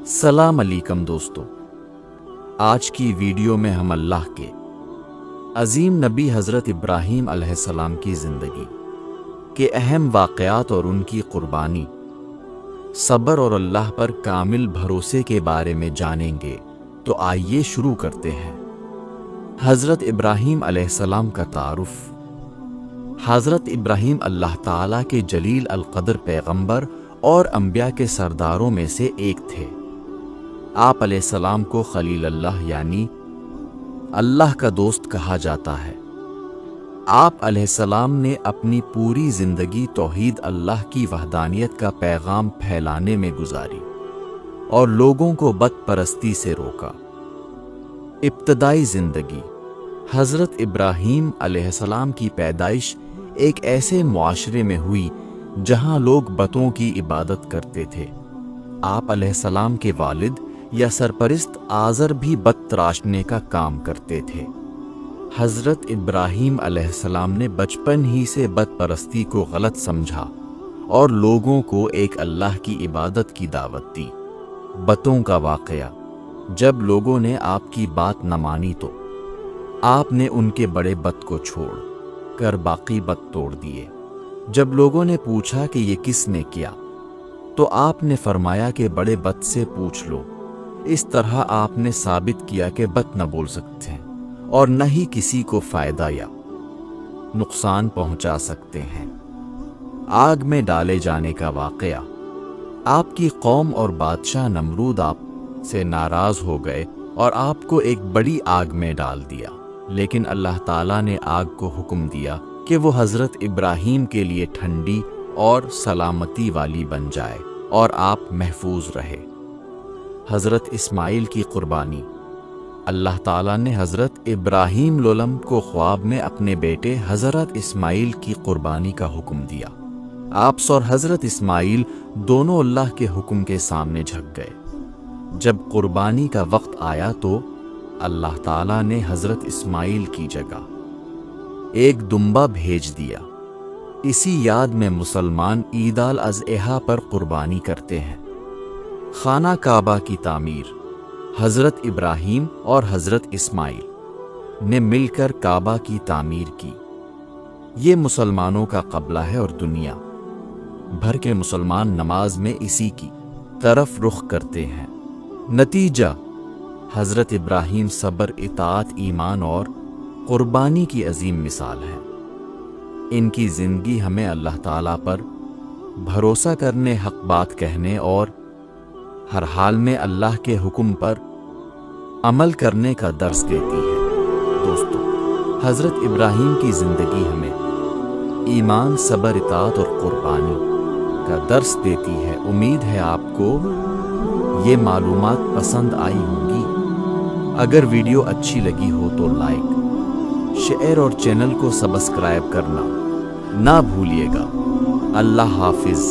सलाम अलैकुम दोस्तों, आज की वीडियो में हम अल्लाह के अजीम नबी हज़रत इब्राहीम अलैहिस्सलाम की ज़िंदगी के अहम वाक़यात और उनकी क़ुरबानी, सब्र और अल्लाह पर कामिल भरोसे के बारे में जानेंगे। तो आइए शुरू करते हैं। हज़रत इब्राहीम अलैहिस्सलाम का तारुफ़। हज़रत इब्राहीम अल्लाह ताला के जलील अल-क़द्र पैगंबर और अंबिया के सरदारों में से एक थे। आप अलैहिस्सलाम को खलील अल्लाह यानी अल्लाह का दोस्त कहा जाता है। आप अलैहिस्सलाम ने अपनी पूरी ज़िंदगी तौहीद अल्लाह की वहदानियत का पैगाम फैलाने में गुजारी और लोगों को बत परस्ती से रोका। इब्तदाई ज़िंदगी। हज़रत इब्राहीम अलैहिस्सलाम की पैदाइश एक ऐसे मुआशरे में हुई जहां लोग बतों की इबादत करते थे। आप अलैहिस्सलाम के वालिद या सरपरस्त आज़र भी बत तराशने का काम करते थे। हज़रत इब्राहीम अलैहिस्सलाम ने बचपन ही से बत परस्ती को गलत समझा और लोगों को एक अल्लाह की इबादत की दावत दी। बतों का वाक़या। जब लोगों ने आपकी बात न मानी तो आपने उनके बड़े बत को छोड़ कर बाकी बत तोड़ दिए। जब लोगों ने पूछा कि ये किसने किया तो आपने फरमाया कि बड़े बत से पूछ लो। इस तरह आपने साबित किया कि बत न बोल सकते हैं और न ही किसी को फ़ायदा या नुकसान पहुंचा सकते हैं। आग में डाले जाने का वाक़या। आपकी कौम और बादशाह नमरूद आप से नाराज़ हो गए और आपको एक बड़ी आग में डाल दिया, लेकिन अल्लाह ताला ने आग को हुक्म दिया कि वो हज़रत इब्राहीम के लिए ठंडी और सलामती वाली बन जाए और आप महफूज रहे। हज़रत इस्माइल की क़ुरबानी। अल्लाह ताला ने हज़रत इब्राहीम लोलम को ख्वाब में अपने बेटे हज़रत इस्माइल की क़ुरबानी का हुक्म दिया। आप और हज़रत इस्माइल दोनों अल्लाह के हुक्म के सामने झुक गए। जब क़ुरबानी का वक्त आया तो अल्लाह ताला ने हज़रत इस्माइल की जगह एक दुम्बा भेज दिया। इसी याद में मुसलमान ईद अल अज़हा पर क़ुरबानी करते हैं। खाना काबा की तामीर। हज़रत इब्राहीम और हज़रत इस्माइल ने मिलकर काबा की तामीर की। ये मुसलमानों का क़ब्ला है और दुनिया भर के मुसलमान नमाज में इसी की तरफ रुख करते हैं। नतीजा। हज़रत इब्राहीम सब्र, इताअत, ईमान और क़ुरबानी की अजीम मिसाल है। इनकी ज़िंदगी हमें अल्लाह ताला पर भरोसा करने, हक़ बात कहने और हर हाल में अल्लाह के हुक्म पर अमल करने का दर्स देती है। दोस्तों, हज़रत इब्राहीम की ज़िंदगी हमें ईमान, सब्र, इताअत और क़ुरबानी का दर्स देती है। उम्मीद है आपको ये मालूमात पसंद आई होंगी। अगर वीडियो अच्छी लगी हो तो लाइक, शेयर और चैनल को सब्सक्राइब करना ना भूलिएगा। अल्लाह हाफिज़।